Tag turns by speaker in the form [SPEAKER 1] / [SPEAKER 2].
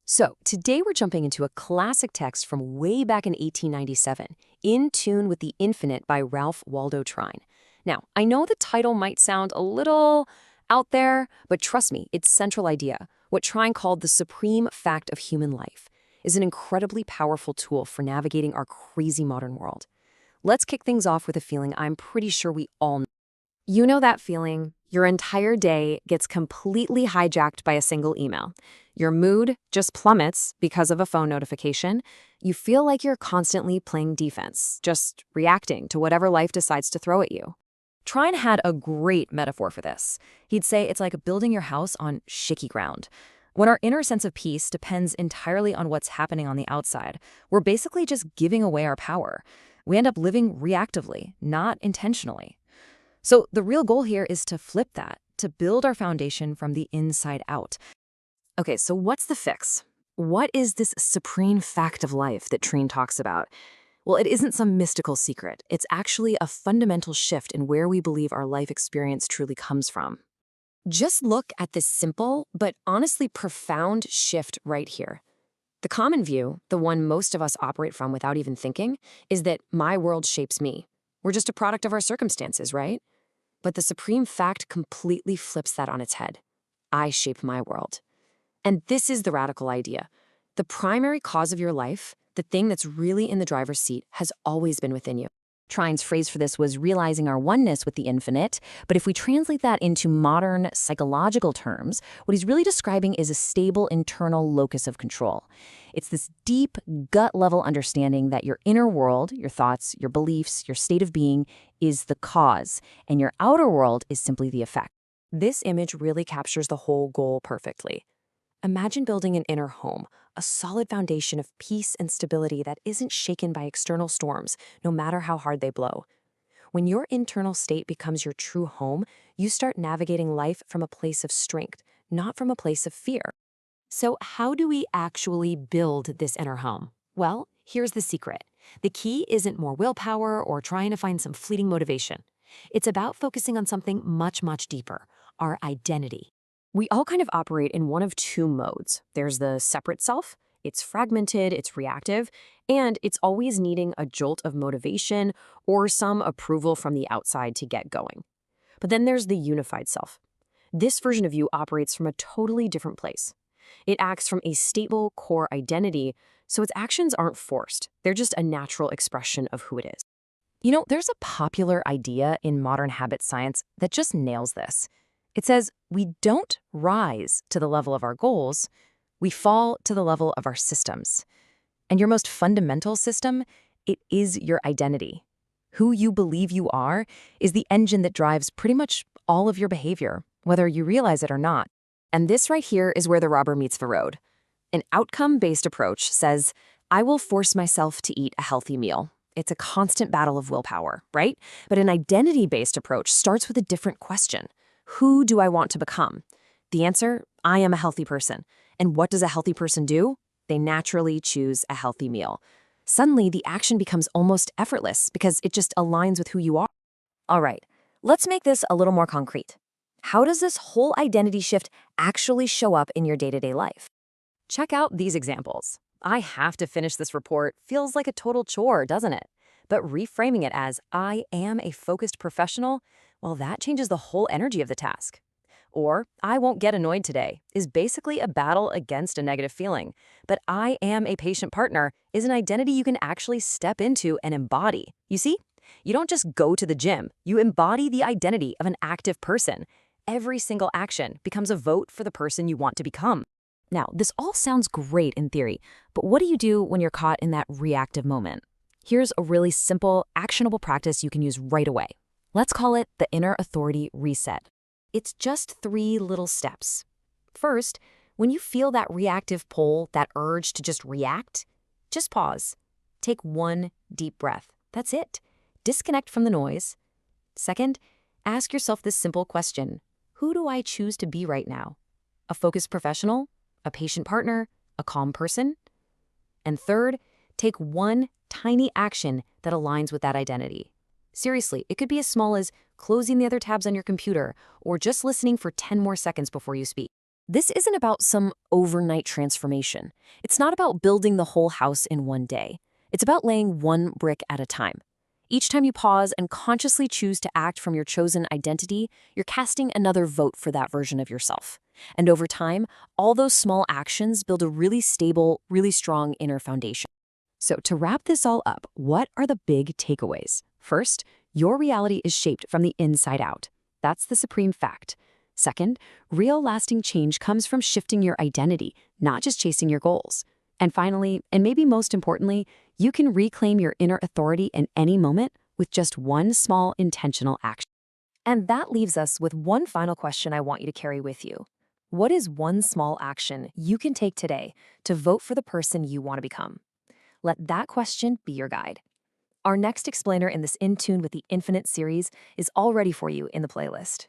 [SPEAKER 1] So, today we're jumping into a classic text from way back in 1897, In Tune with the Infinite by Ralph Waldo Trine. Now, I know the title might sound a little out there, but trust me, its central idea, what Trine called the supreme fact of human life, is an incredibly powerful tool for navigating our crazy modern world. Let's kick things off with a feeling I'm pretty sure we all know. You know that feeling? Your entire day gets completely hijacked by a single email. Your mood just plummets because of a phone notification. You feel like you're constantly playing defense, just reacting to whatever life decides to throw at you. Trine had a great metaphor for this. He'd say it's like building your house on shaky ground. When our inner sense of peace depends entirely on what's happening on the outside, we're basically just giving away our power. We end up living reactively, not intentionally. So the real goal here is to flip that, to build our foundation from the inside out. Okay, so what's the fix? What is this supreme fact of life that Trine talks about? Well, it isn't some mystical secret. It's actually a fundamental shift in where we believe our life experience truly comes from. Just look at this simple, but honestly profound shift right here. The common view, the one most of us operate from without even thinking, is that my world shapes me. We're just a product of our circumstances, right? But the supreme fact completely flips that on its head. I shape my world. And this is the radical idea. The primary cause of your life, the thing that's really in the driver's seat, has always been within you. Trine's phrase for this was realizing our oneness with the infinite, but if we translate that into modern psychological terms, what he's really describing is a stable internal locus of control. It's this deep, gut-level understanding that your inner world, your thoughts, your beliefs, your state of being, is the cause, and your outer world is simply the effect. This image really captures the whole goal perfectly. Imagine building an inner home, a solid foundation of peace and stability that isn't shaken by external storms, no matter how hard they blow. When your internal state becomes your true home, you start navigating life from a place of strength, not from a place of fear. So how do we actually build this inner home? Well, here's the secret. The key isn't more willpower or trying to find some fleeting motivation. It's about focusing on something much, much deeper, our identity. We all kind of operate in one of two modes. There's the separate self. It's fragmented, it's reactive, and it's always needing a jolt of motivation or some approval from the outside to get going. But then there's the unified self. This version of you operates from a totally different place. It acts from a stable core identity, so its actions aren't forced. They're just a natural expression of who it is. You know, there's a popular idea in modern habit science that just nails this. It says we don't rise to the level of our goals, we fall to the level of our systems. And your most fundamental system, it is your identity. Who you believe you are is the engine that drives pretty much all of your behavior, whether you realize it or not. And this right here is where the rubber meets the road. An outcome-based approach says, I will force myself to eat a healthy meal. It's a constant battle of willpower, right? But an identity-based approach starts with a different question. Who do I want to become? The answer, I am a healthy person. And what does a healthy person do? They naturally choose a healthy meal. Suddenly, the action becomes almost effortless because it just aligns with who you are. All right, let's make this a little more concrete. How does this whole identity shift actually show up in your day-to-day life? Check out these examples. I have to finish this report feels like a total chore, doesn't it? But reframing it as I am a focused professional, well, that changes the whole energy of the task. Or, I won't get annoyed today is basically a battle against a negative feeling. But I am a patient partner is an identity you can actually step into and embody. You see? You don't just go to the gym. You embody the identity of an active person. Every single action becomes a vote for the person you want to become. Now, this all sounds great in theory, but what do you do when you're caught in that reactive moment? Here's a really simple, actionable practice you can use right away. Let's call it the inner authority reset. It's just 3 little steps. First, when you feel that reactive pull, that urge to just react, just pause. Take 1 deep breath. That's it. Disconnect from the noise. Second, ask yourself this simple question. Who do I choose to be right now? A focused professional? A patient partner? A calm person? And third, take 1 tiny action that aligns with that identity. Seriously, it could be as small as closing the other tabs on your computer or just listening for 10 more seconds before you speak. This isn't about some overnight transformation. It's not about building the whole house in one day. It's about laying one brick at a time. Each time you pause and consciously choose to act from your chosen identity, you're casting another vote for that version of yourself. And over time, all those small actions build a really stable, really strong inner foundation. So, to wrap this all up, what are the big takeaways? First, your reality is shaped from the inside out. That's the supreme fact. Second, real lasting change comes from shifting your identity, not just chasing your goals. And finally, and maybe most importantly, you can reclaim your inner authority in any moment with just one small intentional action. And that leaves us with one final question I want you to carry with you. What is one small action you can take today to vote for the person you want to become? Let that question be your guide. Our next explainer in this In Tune with the Infinite series is all ready for you in the playlist.